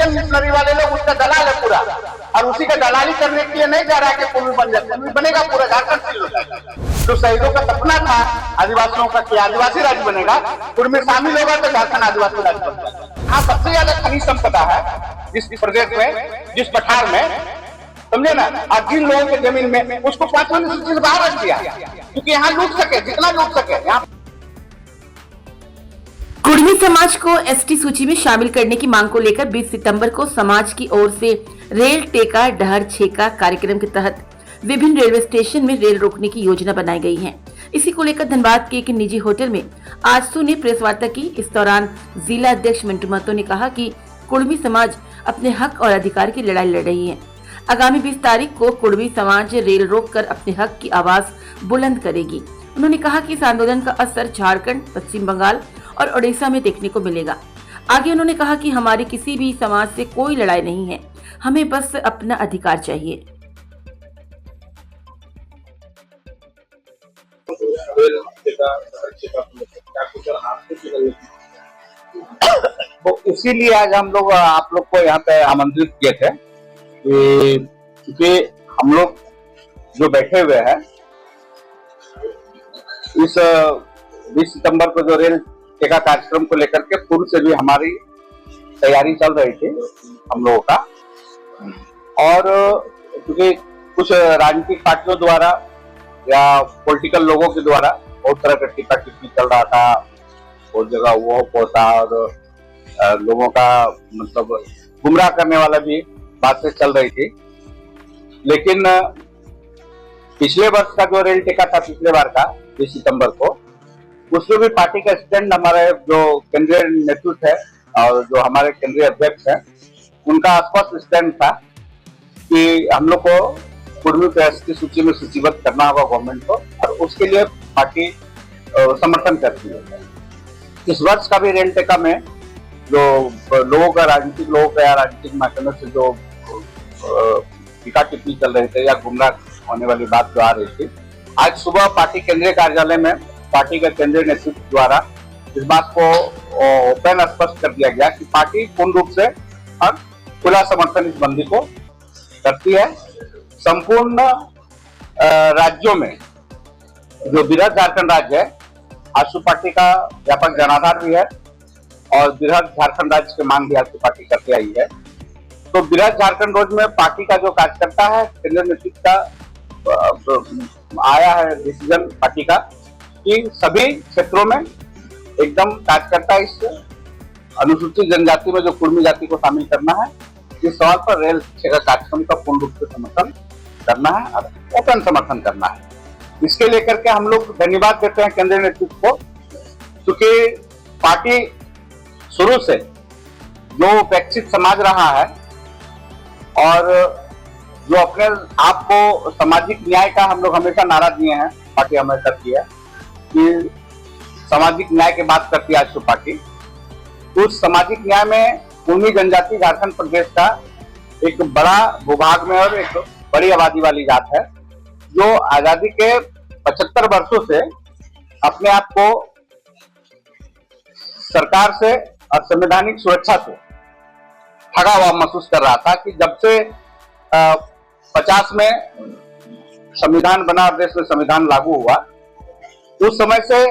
Election missionary वाले लोग उसका दलाल है पूरा, और उसी का दलाली करने के लिए नहीं जा रहा है कि कुर्मी बन जाए। कुर्मी बनेगा, पूरा झारखंड सील हो जाएगा। जो शहीदों का सपना था आदिवासियों का कि आदिवासी राज्य बनेगा, कुर्मी शामिल होगा तो झारखंड आदिवासी राज्य बन जाएगा। हाँ, सबसे ज्यादा खनिज संपदा है जिस प्रदेश में, जिस पठार में, समझे ना। और जिन लोगों की जमीन में, उसको 5वां सूची से बाहर रख दिया क्योंकि यहाँ लूट सके, जितना लूट सके। यहाँ कुर्मी समाज को एसटी सूची में शामिल करने की मांग को लेकर 20 सितंबर को समाज की ओर से रेल टेका डहर छेका कार्यक्रम के तहत विभिन्न रेलवे स्टेशन में रेल रोकने की योजना बनाई गई है। इसी को लेकर धनबाद के एक निजी होटल में आजसू ने प्रेस वार्ता की। इस दौरान जिला अध्यक्ष मिंटू महतो ने कहा कि कुर्मी समाज अपने हक और अधिकार की लड़ाई लड़ रही है। आगामी 20 तारीख को कुर्मी समाज रेल रोककर अपने हक की आवाज बुलंद करेगी। उन्होंने कहा कि इस आंदोलन का असर झारखंड, पश्चिम बंगाल और ओडिशा में देखने को मिलेगा। आगे उन्होंने कहा कि हमारी किसी भी समाज से कोई लड़ाई नहीं है, हमें बस अपना अधिकार चाहिए। तो इसीलिए आज हम लोग आप लोग को यहाँ पे आमंत्रित किए थे क्योंकि हम लोग जो बैठे हुए हैं इस 20 सितंबर को जो रेल टेका कार्यक्रम को लेकर के पूर्व से भी हमारी तैयारी चल रही थी हम लोगों का। और क्योंकि कुछ राजनीतिक पार्टियों द्वारा या पॉलिटिकल लोगों के द्वारा बहुत तरह का टीका टिप्पणी चल रहा था, बहुत जगह वो होता और लोगों का मतलब गुमराह करने वाला भी बातें चल रही थी। लेकिन पिछले वर्ष का जो रेल टेका था, पिछले बार का 20 सितंबर को, उसमें भी पार्टी का स्टैंड, हमारे जो केंद्रीय नेतृत्व है और जो हमारे केंद्रीय अध्यक्ष हैं, उनका स्पष्ट स्टैंड था कि हम लोग को कुर्मी को एसटी सूची में सूचीबद्ध करना होगा गवर्नमेंट को, और उसके लिए पार्टी समर्थन करती है। इस वर्ष का भी रेल टेका में जो लोगों का, राजनीतिक लोगों का या राजनीतिक माध्यमों से जो टीका टिप्पणी चल रहे थे या गुमराह होने वाली बात जो आ रही थी, आज सुबह पार्टी केंद्रीय कार्यालय में पार्टी के केंद्रीय नेतृत्व द्वारा इस बात को ओपन स्पष्ट कर दिया गया कि पार्टी पूर्ण रूप से और खुला समर्थन इस बंदी को करती है। संपूर्ण राज्यों में जो बृहद झारखंड राज्य है, आजसू पार्टी का व्यापक जनाधार भी है और बृहद झारखंड राज्य की मांग भी आजसू पार्टी करते आई है। तो बृहद झारखंड रोज में पार्टी का जो कार्यकर्ता है, केंद्रीय नेतृत्व का आया है डिसीजन पार्टी का कि सभी क्षेत्रों में एकदम कार्यकर्ता इस अनुसूचित जनजाति में जो कुर्मी जाति को शामिल करना है, इस सवाल पर रेल टेका कार्यक्रम का पूर्ण रूप से समर्थन करना है और ओपन समर्थन करना है। इसके लेकर के हम लोग धन्यवाद देते हैं केंद्रीय नेतृत्व को, क्योंकि पार्टी शुरू से जो उपेक्षित समाज रहा है और जो अपने आप को सामाजिक न्याय का हम लोग हमेशा नारा दिए हैं, पार्टी हमेशा की है कि सामाजिक न्याय की बात करती है आजसू पार्टी। उस सामाजिक न्याय में कुर्मी जनजाति झारखंड प्रदेश का एक बड़ा भूभाग में और एक बड़ी आबादी वाली जात है, जो आजादी के 75 वर्षों से अपने आप को सरकार से और संवैधानिक सुरक्षा से ठगा हुआ महसूस कर रहा था कि जब से 50 में संविधान बना, देश में संविधान लागू हुआ, उस समय से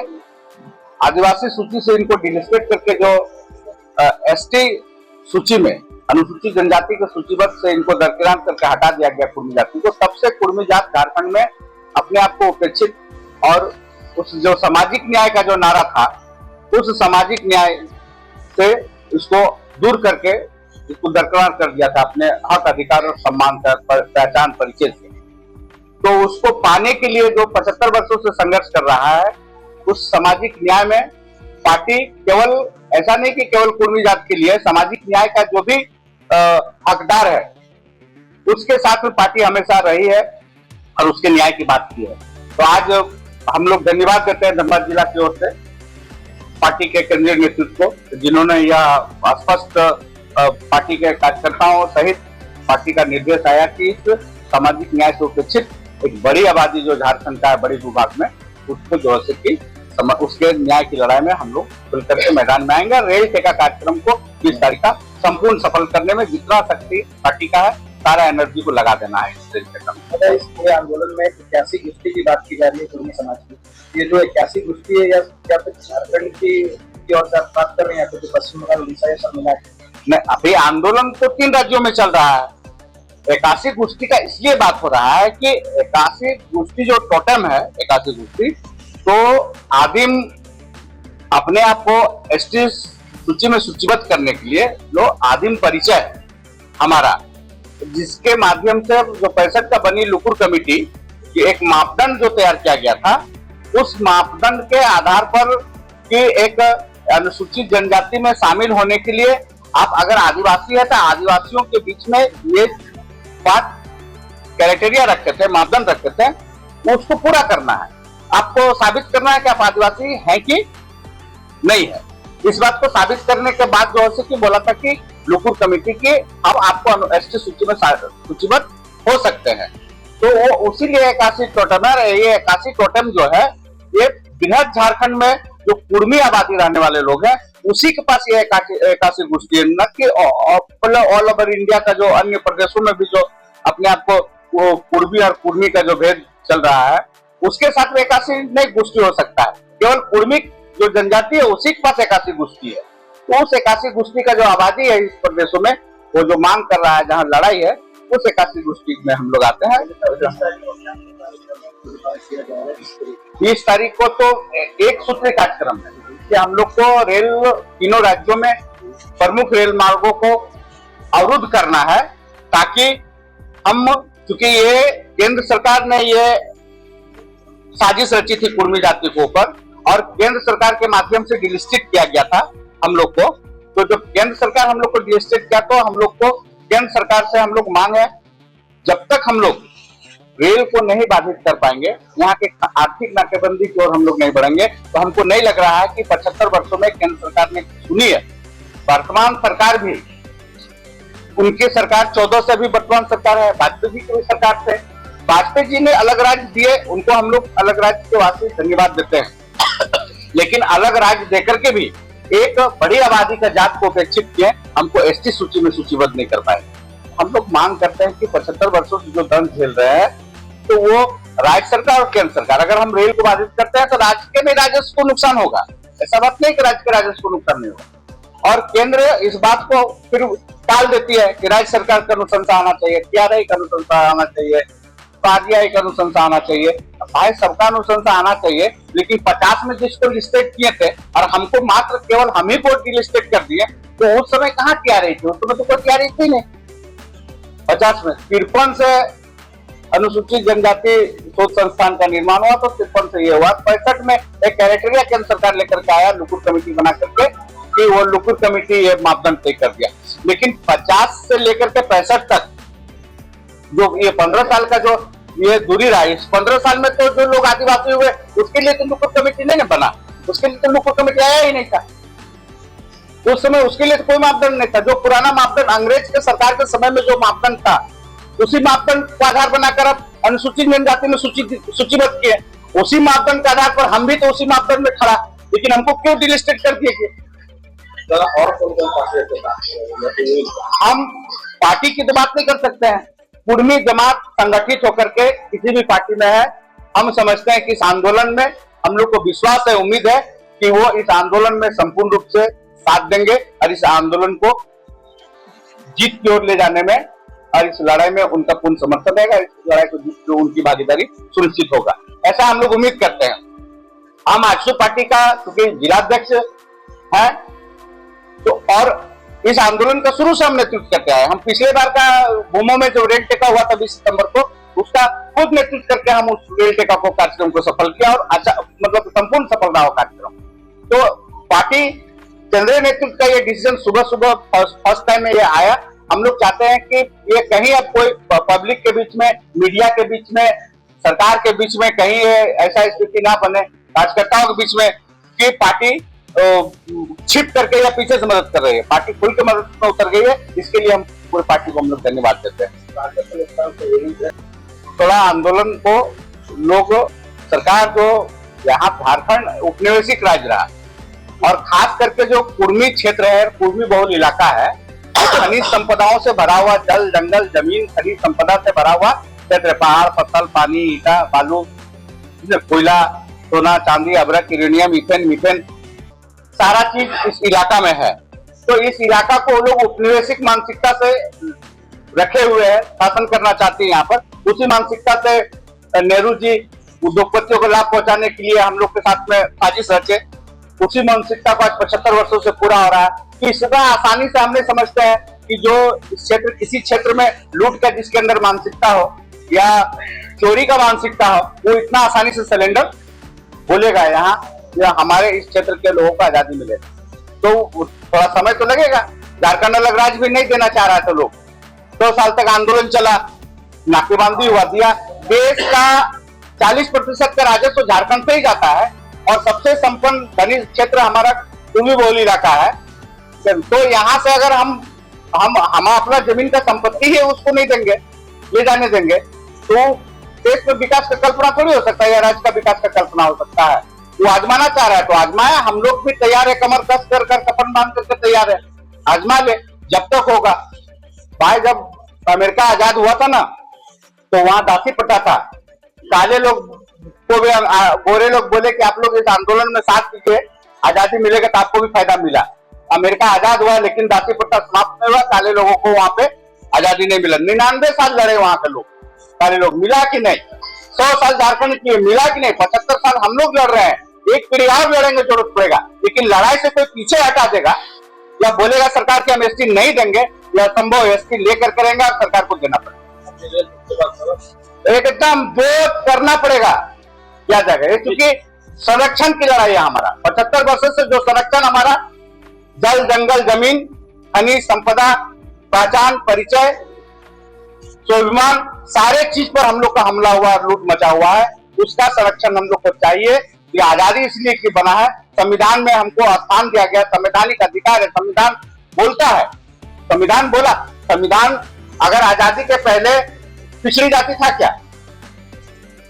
आदिवासी सूची से इनको डिलिस्टेट करके जो एसटी सूची में अनुसूचित जनजाति के सूचीबद्ध से इनको दरकिरार करके हटा दिया गया कुर्मी जाति को, तब से कुर्मी जात झारखंड में अपने आप को उपेक्षित और उस जो सामाजिक न्याय का जो नारा था, उस सामाजिक न्याय से इसको दूर करके इसको दरकिरार कर दिया था अपने हक, अधिकार और सम्मान का पहचान परिचय से। तो उसको पाने के लिए जो 75 वर्षों से संघर्ष कर रहा है, उस सामाजिक न्याय में पार्टी केवल ऐसा नहीं कि केवल कुर्मी जात के लिए, सामाजिक न्याय का जो भी हकदार है उसके साथ में पार्टी हमेशा रही है और उसके न्याय की बात की है। तो आज हम लोग धन्यवाद देते हैं धनबाद जिला की ओर से पार्टी के केंद्रीय नेतृत्व को, जिन्होंने यह स्पष्ट पार्टी के कार्यकर्ताओं सहित पार्टी का निर्देश आया कि इस सामाजिक न्याय से उपेक्षित एक बड़ी आबादी जो झारखंड का है, बड़ी भूभाग में, उसको जो है कि उसके न्याय की लड़ाई में हम लोग खुल करके मैदान में आएंगे। रेल टेका कार्यक्रम को 20 तारीख का संपूर्ण सफल करने में जितना शक्ति पार्टी का है, सारा एनर्जी को लगा देना है इस रेल टेका में। इस पूरे आंदोलन में 81 गोष्ठी की बात की जा रही है कुर्मी समाज की। ये जो 81 गोष्ठी है या फिर झारखंड की ओर से आप बात कर रहे हैं या फिर पश्चिम बंगाल, उड़ीसा ये सब मिला नहीं, अभी आंदोलन तो 3 राज्यों में चल रहा है। 81 गोष्ठी का इसलिए बात हो रहा है कि 81 गोष्ठी जो टोटम है, 81 गोष्ठी तो आदिम अपने आप को एसटी सूची में सूचीबद्ध करने के लिए जो आदिम परिचय है हमारा, जिसके माध्यम से जो 65 का बनी लुकुर कमेटी की एक मापदंड जो तैयार किया गया था, उस मापदंड के आधार पर कि एक अनुसूचित जनजाति में शामिल होने के लिए आप अगर आदिवासी है तो आदिवासियों के बीच में ये 5 क्राइटेरिया रखे थे, मापदंड रखे थे, उसको पूरा करना है। आपको साबित करना है कि आप आदिवासी हैं कि नहीं है। इस बात को साबित करने के बाद जो है कि बोला था कि लुकुर कमेटी के अब आपको एसटी सूची में सूचीबद्ध हो सकते हैं। तो वो उसीलिए 81 टोटम है। ये 81 टोटम जो है ये बृहद झारखंड में जो कुर्मी आबादी रहने वाले लोग हैं उसी के पास ये 81 गोष्ठी है, न कि ऑल ओवर इंडिया का जो अन्य प्रदेशों में भी जो अपने आप को वो कुर्मी और कुर्मी का जो भेद चल रहा है उसके साथ में 81 नहीं गोष्ठी हो सकता है। केवल कुर्मी जो जनजाति है उसी के पास 81 गोष्ठी है। तो उस 81 गोष्ठी का जो आबादी है इस प्रदेशों में वो जो मांग कर रहा है, जहाँ लड़ाई है, उस 81 गोष्ठी में हम लोग आते हैं। 20 तारीख को तो एक सूत्री कार्यक्रम है कि हम लोग को तीनों राज्यों में प्रमुख रेल मार्गों को अवरुद्ध करना है, ताकि हम, क्योंकि ये केंद्र सरकार ने ये साजिश रची थी कुर्मी जाति के ऊपर और केंद्र सरकार के माध्यम से डिलिस्टेड किया गया था हम लोग को। तो जब केंद्र सरकार हम लोग को डिलिस्टेड किया तो हम लोग को केंद्र सरकार से हम लोग मांग है, जब तक हम लोग रेल को नहीं बाधित कर पाएंगे, यहाँ के आर्थिक नाकेबंदी की ओर हम लोग नहीं बढ़ेंगे, तो हमको नहीं लग रहा है कि 75 वर्षों में केंद्र सरकार ने सुनी है। वर्तमान सरकार भी, उनकी सरकार 14 से भी वर्तमान सरकार है, वाजपेयी जी की भी सरकार थे। वाजपेयी जी ने अलग राज्य दिए, उनको हम लोग अलग राज्य के वास्ते धन्यवाद देते हैं। लेकिन अलग राज्य देकर के भी एक बड़ी आबादी का जात को उपेक्षित किए, हमको एसटी सूची में सूचीबद्ध नहीं कर पाए। हम लोग मांग करते हैं कि 75 वर्षों से जो दंड झेल रहे हैं तो वो राज्य सरकार और केंद्र सरकार, अगर हम रेल को बाधित करते हैं तो राज्य के भी राजस्व को नुकसान होगा। ऐसा बात नहीं कि राज्य के राजस्व को नुकसान नहीं होगा। और केंद्र इस बात को फिर टाल देती है कि राज्य सरकार का अनुशंसा आना चाहिए, TRI का अनुशंसा आना चाहिए, RBI का अनुशंसा आना चाहिए। भाई सबका अनुशंसा आना चाहिए, लेकिन 50 में जिसको लिस्टेड किए थे और हमको मात्र केवल हम ही को डिलिस्टेड कर दिए, तो उस समय कहाँ TRI थी? उस समय तो कोई TRI थी नहीं। 50 में 53 से अनुसूचित जनजाति शोध संस्थान का निर्माण हुआ, तो 53 से ये हुआ। 65 में एक क्राइटेरिया केंद्र सरकार लेकर के आया लुकुर कमेटी बना करके, कि वो लुकुर कमेटी ये मापदंड तय कर दिया। लेकिन 50 से लेकर के 65 तक जो ये 15 साल का जो ये दूरी रहा, इस 15 साल में तो जो लोग आदिवासी हुए उसके लिए तो लुकुर कमेटी नहीं बना, उसके लिए तो लुकुर कमेटी आया ही नहीं था। उस समय उसके लिए तो कोई मापदंड नहीं था। जो पुराना मापदंड अंग्रेज के सरकार के समय में जो मापदंड था, उसी मापदंड का आधार बनाकर अब अनुसूचित जनजाति में सूचीबद्ध किए। उसी मापदंड के आधार पर हम भी तो उसी मापदंड में खड़ा, लेकिन हमको क्यों डिलिस्टेड कर दिए? और हम पार्टी की तो बात नहीं कर सकते हैं। कुर्मी जमात संगठित होकर के किसी भी पार्टी में है, हम समझते हैं कि इस आंदोलन में हम लोग को विश्वास है, उम्मीद है कि वो इस आंदोलन में संपूर्ण रूप से साथ देंगे और इस आंदोलन को जीत की ओर ले जाने में और इस लड़ाई में उनका पूर्ण समर्थन रहेगा। इस लड़ाई को जीत में उनकी भागीदारी सुनिश्चित होगा, ऐसा हम लोग उम्मीद करते हैं। हम आजसू पार्टी का क्योंकि जिलाध्यक्ष है, तो और इस आंदोलन का शुरू से हम नेतृत्व करके आए। हम पिछले बार का भूमो में जो रेल टेका हुआ था 20 सितंबर को, उसका खुद नेतृत्व करके हम उस रेल टेका को कार्यक्रम को सफल किया और अच्छा मतलब संपूर्ण सफल रहा कार्यक्रम। तो पार्टी केंद्रीय नेतृत्व का ये डिसीजन सुबह सुबह फर्स्ट टाइम में ये आया। हम लोग चाहते हैं कि ये कहीं अब कोई पब्लिक के बीच में, मीडिया के बीच में, सरकार के बीच में कहीं ऐसा स्थिति ना बने, कार्यकर्ताओं के बीच में, कि पार्टी छिप करके या पीछे से मदद कर रही है। पार्टी खुल के मदद में उतर गई है, इसके लिए हम पूरी पार्टी को हम लोग धन्यवाद देते हैं। थोड़ा आंदोलन को लोग, सरकार जो यहाँ झारखंड उपनिवेशिक राज्य रहा और खास करके जो कुर्मी क्षेत्र है, कुर्मी बहुल इलाका है, खनिज संपदाओं से भरा हुआ, जल जंगल जमीन खनिज संपदा से भरा हुआ क्षेत्र, पहाड़ फसल पानी ईटा बालू कोयला सोना चांदी अभ्रक यूरेनियम इथेन मीथेन सारा चीज इस इलाका में है। तो इस इलाका को लोग उपनिवेशिक मानसिकता से रखे हुए हैं, शासन करना चाहते हैं यहाँ पर। उसी मानसिकता से नेहरू जी उद्योगपतियों को लाभ पहुंचाने के लिए हम लोग के साथ में साजिश रचे। उसी मानसिकता को आज 75 वर्षों से पूरा हो रहा है। तो इसका आसानी से हम नहीं समझते हैं कि जो इस क्षेत्र किसी क्षेत्र में लूट का जिसके अंदर मानसिकता हो या चोरी का मानसिकता हो, वो इतना आसानी से सिलेंडर बोलेगा यहाँ या हमारे इस क्षेत्र के लोगों को आजादी मिलेगा। तो थोड़ा समय तो लगेगा। झारखंड अलग राज्य भी नहीं देना चाह रहा था लोग, 2 साल तक आंदोलन चला, नाकेबंदी हुआ दिया। देश का 40% का राजस्व झारखंड से ही जाता है और सबसे संपन्न धनी क्षेत्र हमारा कुर्मी बहुल इलाका है। तो यहाँ से अगर हम अपना जमीन का संपत्ति है उसको नहीं देंगे, ले जाने देंगे, तो देश में विकास का कल्पना थोड़ी हो सकता है या राज्य का विकास का कल्पना हो सकता है। वो आजमाना चाह रहा है तो आजमाया, हम लोग भी तैयार है, कमर कस कर कफन बांध करके तैयार है, आजमा ले जब तक होगा। भाई जब अमेरिका आजाद हुआ था ना तो वहां दासी पट्टा था, काले लोग को भी गोरे लोग बोले कि आप लोग इस आंदोलन में साथ दीजिए, आजादी मिलेगा तो आपको भी फायदा मिला। अमेरिका आजाद हुआ लेकिन दासी पट्टा समाप्त नहीं हुआ, काले लोगों को वहां पे आजादी नहीं मिला। 99 साल लड़े वहां के लोग, काले लोग, मिला कि नहीं? 100 साल झारखंड के मिला कि नहीं? 75 साल हम लोग लड़ रहे हैं, एक पीढ़ी और लड़ेंगे जरूरत पड़ेगा। लेकिन लड़ाई से कोई पीछे हटा देगा या बोलेगा सरकार की हम एसटी नहीं देंगे, या संभव एसटी लेकर करेंगे और सरकार को देना पड़ेगा, एकदम विरोध करना पड़ेगा। क्या जगह, क्योंकि संरक्षण की लड़ाई है हमारा। 75 वर्षों से जो संरक्षण हमारा जल जंगल जमीन खनिज संपदा पहचान परिचय स्वाभिमान सारे चीज पर हम लोग का हमला हुआ, लूट मचा हुआ है, उसका संरक्षण हम लोग को चाहिए। ये आजादी इसलिए की बना है, संविधान में हमको स्थान दिया गया, संवैधानिक अधिकार है, संविधान बोलता है, संविधान बोला। संविधान अगर आजादी के पहले पिछड़ी जाति था क्या?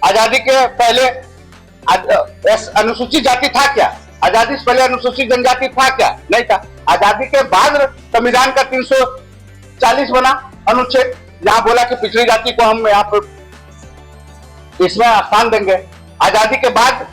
आजादी के पहले अनुसूचित जाति था क्या? आजादी से पहले अनुसूचित जनजाति था क्या? नहीं था। आजादी के बाद संविधान का 340 बना अनुच्छेद, जहां बोला कि पिछड़ी जाति को हम यहाँ पर इसमें स्थान देंगे। आजादी के बाद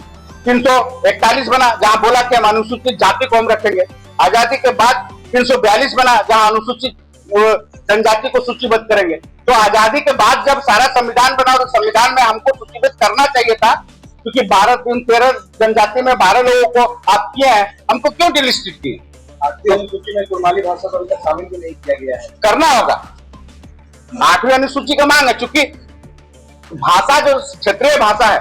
341 बना, जहां बोला कि हम अनुसूचित जाति को हम रखेंगे। आजादी के बाद 342 बना, जहां अनुसूचित जनजाति को सूचीबद्ध करेंगे। तो आजादी के बाद जब सारा संविधान बना तो संविधान में हमको सूचीबद्ध करना चाहिए था, क्योंकि 13 जनजाति में 12 लोगों को आप किए हैं, हमको क्यों डिलिस्टेड किए? आठवीं अनुसूची में कुर्माली भाषा को शामिल भी नहीं किया गया है, करना होगा। 8वीं अनुसूची का मांग है, चूंकि भाषा जो क्षेत्रीय भाषा है,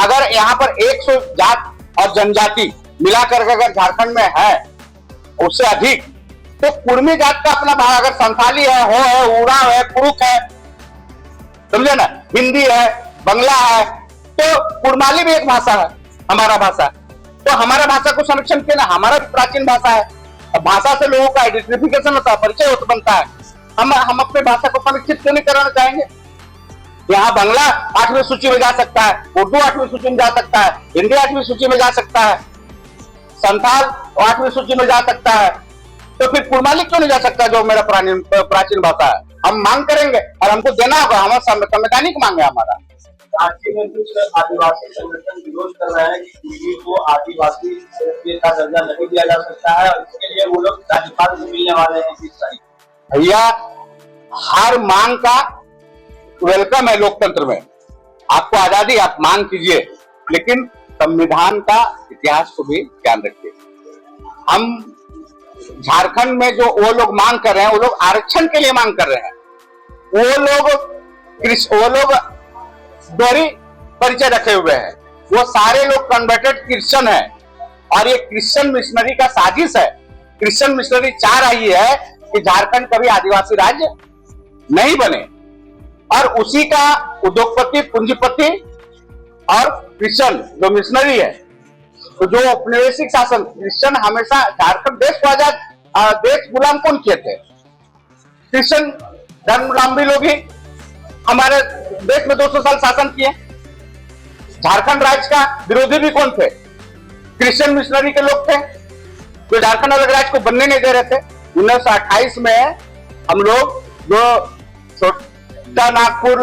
अगर यहाँ पर 100 जात और जनजाति मिलाकर अगर झारखंड में है उससे अधिक, तो कुर्मी जात का अपना भाषा, अगर संथाली है, हो है, उराव है, कुरुक है, समझे ना, हिंदी है, बंगला है, तो कुर्माली भी एक भाषा है, हमारा भाषा। तो हमारा भाषा को संरक्षण किया ना, हमारा भी प्राचीन भाषा है। भाषा से लोगों का आइडेंटिफिकेशन होता है, परिचय होता बनता है। हम अपने भाषा को संरक्षित क्यों नहीं कराना चाहेंगे? यहाँ बंगला 8वीं सूची में जा सकता है, उर्दू 8वीं सूची में जा सकता है, हिंदी 8वीं सूची में जा सकता है, संथाल 8वीं सूची में जा सकता है, तो फिर कुर्माली क्यों नहीं जा सकता जो मेरा प्राचीन भाषा है? हम मांग करेंगे और हमको देना होगा, हमारा संवैधानिक मांग है हमारा। राज्य में कुछ आदिवासी संगठन विरोध कर रहे हैं कि कुर्मी को आदिवासी का दर्जा नहीं दिया जा सकता है, और इसके लिए वो लोग राज्यपाल से मिलने वाले हैं 20 तारीख। भैया, हर मांग का वेलकम है लोकतंत्र में। आपको आजादी, आप मांग कीजिए, लेकिन संविधान का इतिहास को भी ध्यान रखिए। हम झारखंड में जो वो लोग मांग कर रहे हैं, वो लोग आरक्षण के लिए मांग कर रहे हैं। वो लोग दोहरी परिचय रखे हुए हैं, वो सारे लोग कन्वर्टेड क्रिश्चियन है, और ये क्रिश्चियन मिशनरी का साजिश है। क्रिश्चियन मिशनरी चाह रही है कि झारखंड कभी आदिवासी राज्य नहीं बने, और उसी का उद्योगपति पूंजीपति और क्रिश्चियन जो मिशनरी है, तो जो औपनिवेशिक शासन, क्रिश्चियन हमेशा झारखंड देश को आजाद, देश गुलाम कौन किए थे? क्रिश्चियन धर्मावलंबी लोग ही हमारे देश में 200 साल शासन किए। झारखंड राज्य का विरोधी भी कौन थे? क्रिश्चियन मिशनरी के लोग थे, जो झारखंड अलग राज्य को बनने नहीं दे रहे थे। 1928 में हम लोग जो छोटा नागपुर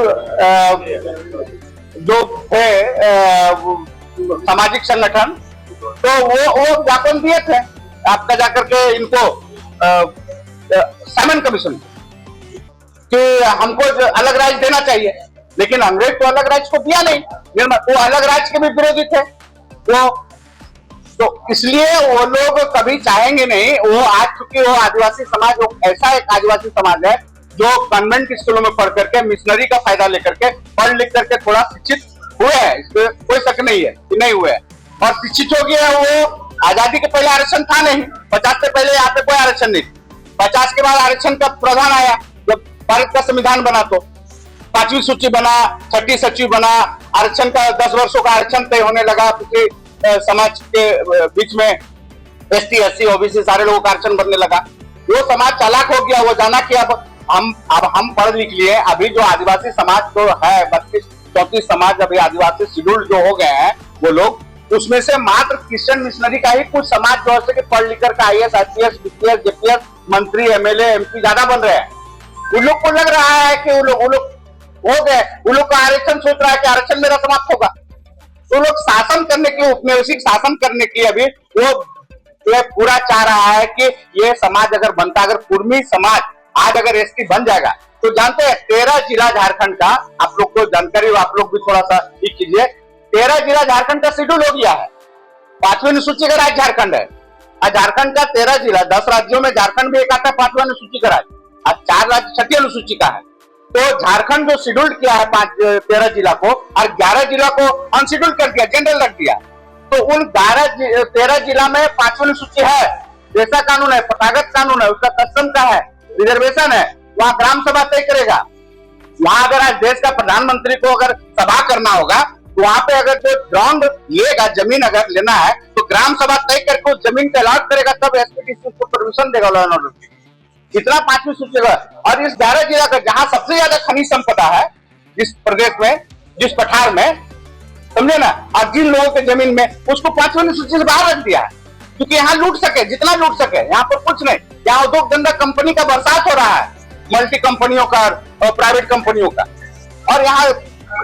जो थे सामाजिक संगठन, तो वो ज्ञापन दिए थे आपका जाकर के इनको साइमन कमीशन कि हमको अलग राज्य देना चाहिए, लेकिन अंग्रेज तो अलग राज्य को दिया नहीं, वो अलग राज्य के भी विरोधी थे। वो तो इसलिए वो लोग कभी चाहेंगे नहीं। वो आज चूंकि वो आदिवासी समाज ऐसा एक आदिवासी समाज है जो कॉन्वेंट स्कूलों में पढ़ करके मिशनरी का फायदा लेकर के पढ़ लिख करके थोड़ा शिक्षित हुए हैं, इसमें कोई शक नहीं है कि नहीं हुए हैं, और शिक्षित हो गया। वो आजादी के पहले आरक्षण था नहीं, 50 से पहले यहाँ पे कोई आरक्षण नहीं, 50 के बाद आरक्षण का प्रावधान आया जब भारत का संविधान बना, तो 5वीं सूची बना, 6ठी सूची बना, आरक्षण का 10 वर्षों का आरक्षण तय होने लगा। पिछले समाज के बीच में ST SC OBC सारे लोगों का आरक्षण बनने लगा। वो समाज चालाक हो गया, वो जाना कि अब हम पढ़ लिख लिए। अभी जो आदिवासी समाज जो है 32-34 समाज अभी आदिवासी शेड्यूल जो हो गए हैं वो लोग, उसमें से मात्र क्रिश्चियन मिशनरी का ही कुछ समाज जो है कि पढ़ लिख कर IAS IPS BPS JPS मंत्री MLA MP ज्यादा बन रहे हैं। उन लोग को लग रहा है कि वो लोग हो गए, उन लोग का आरक्षण सोच रहा है कि आरक्षण मेरा समाप्त होगा। तो लोग शासन करने के औपनिवेशिक शासन करने की अभी वो ये पूरा चाह रहा है कि ये समाज अगर बनता, अगर कुर्मी समाज आज अगर ST बन जाएगा तो जानते हैं 13 जिला झारखंड का, आप लोग को जानकारी हो, आप लोग भी थोड़ा सा ठीक कीजिए, 13 जिला झारखंड का शेड्यूल हो गया है। 5वीं अनुसूची का राज्य झारखंड है। आज झारखंड का 13 जिला, 10 राज्यों में झारखंड भी एक आता है 5वीं अनुसूची का राज्य, आज 4 राज्य 6ठी अनुसूची का है। तो झारखंड जो शेड्यूल किया है 13 जिला को और 11 जिला को अनशेड्यूल कर दिया, जनरल रख दिया। तो उन 13 जिला में 5वीं अनुसूची है, जैसा कानून है, प्रथागत कानून है, उसका तत्सम का है, रिजर्वेशन है, वहां ग्राम सभा तय करेगा। वहां अगर आज देश का प्रधानमंत्री को अगर सभा करना होगा तो वहां पे अगर जो ग्राउंड लेगा, जमीन अगर लेना है तो ग्राम सभा तय करके उस जमीन को अलॉट करेगा, तब SPDC उसको परमिशन देगा लॉ एंड ऑर्डर की। इतना 5वीं सूची का। और इस 11 जिला का जहां सबसे ज्यादा खनिज संपदा है जिस प्रदेश में, जिस पठार में, समझे ना, और जिन लोगों के जमीन में, उसको 5वीं सूची से बाहर रख दिया है क्योंकि यहाँ लूट सके, जितना लूट सके। यहाँ पर कुछ नहीं, यहाँ उद्योग धंधा कंपनी का बरसात हो रहा है, मल्टी कंपनियों का और प्राइवेट कंपनियों का, और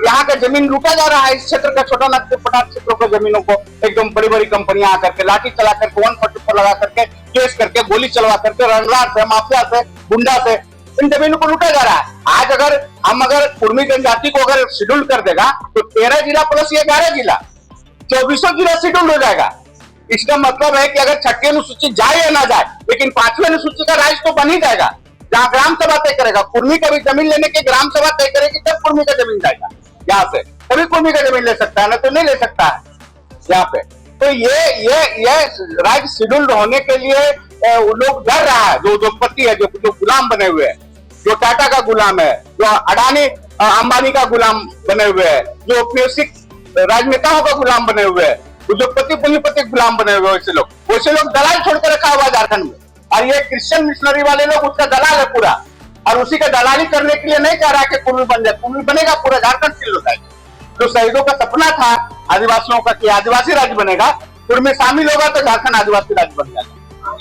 यहाँ का जमीन लूटा जा रहा है। इस क्षेत्र का छोटा नागपुर पठार क्षेत्रों की जमीनों को एकदम बड़ी बड़ी कंपनियां आकर के लाठी चला करके 144 लगा करके केस करके गोली चलवा करके रंगलार से, माफिया से, गुंडा से इन जमीनों को लूटा जा रहा है। आज अगर हम कुर्मी जनजाति को अगर शेड्यूल कर देगा तो 13 जिला प्लस ये 11 जिला 24 जिला शेड्यूल हो जाएगा। इसका मतलब है कि अगर 6ठी अनुसूची जाए या ना जाए, लेकिन 5वीं अनुसूची का राज्य तो बन ही जाएगा, जहां ग्राम सभा तय करेगा। कुर्मी का भी जमीन लेने के ग्राम सभा तय करेगी तब कुर्मी का जमीन जाएगा यहाँ से, तभी कुर्मी का जमीन ले सकता है, ना तो नहीं ले सकता है यहाँ पे। तो ये राज्य शेड्यूल होने के लिए लोग डर रहा है। जो उद्योगपति है, जो गुलाम बने हुए हैं, जो टाटा का गुलाम है, जो अडानी अंबानी का गुलाम बने हुए हैं, जो औपनिवेशिक राजनेताओं का गुलाम बने हुए हैं, उद्योगपति पूंजीपति गुलाम बने हुए, वैसे लोग दलाल छोड़ कर रखा हुआ है झारखंड में। और ये क्रिश्चियन मिशनरी वाले लोग उसका दलाल है पूरा, और उसी का दलाली करने के लिए नहीं चाह रहा कि कुर्मी बन जाए। कुर्मी बनेगा, पूरा झारखंड सिल हो जाएगा। जो शहीदों का सपना था आदिवासियों का कि आदिवासी राज्य बनेगा, कुर्मी शामिल होगा तो झारखंड आदिवासी राज्य बन जाएगा।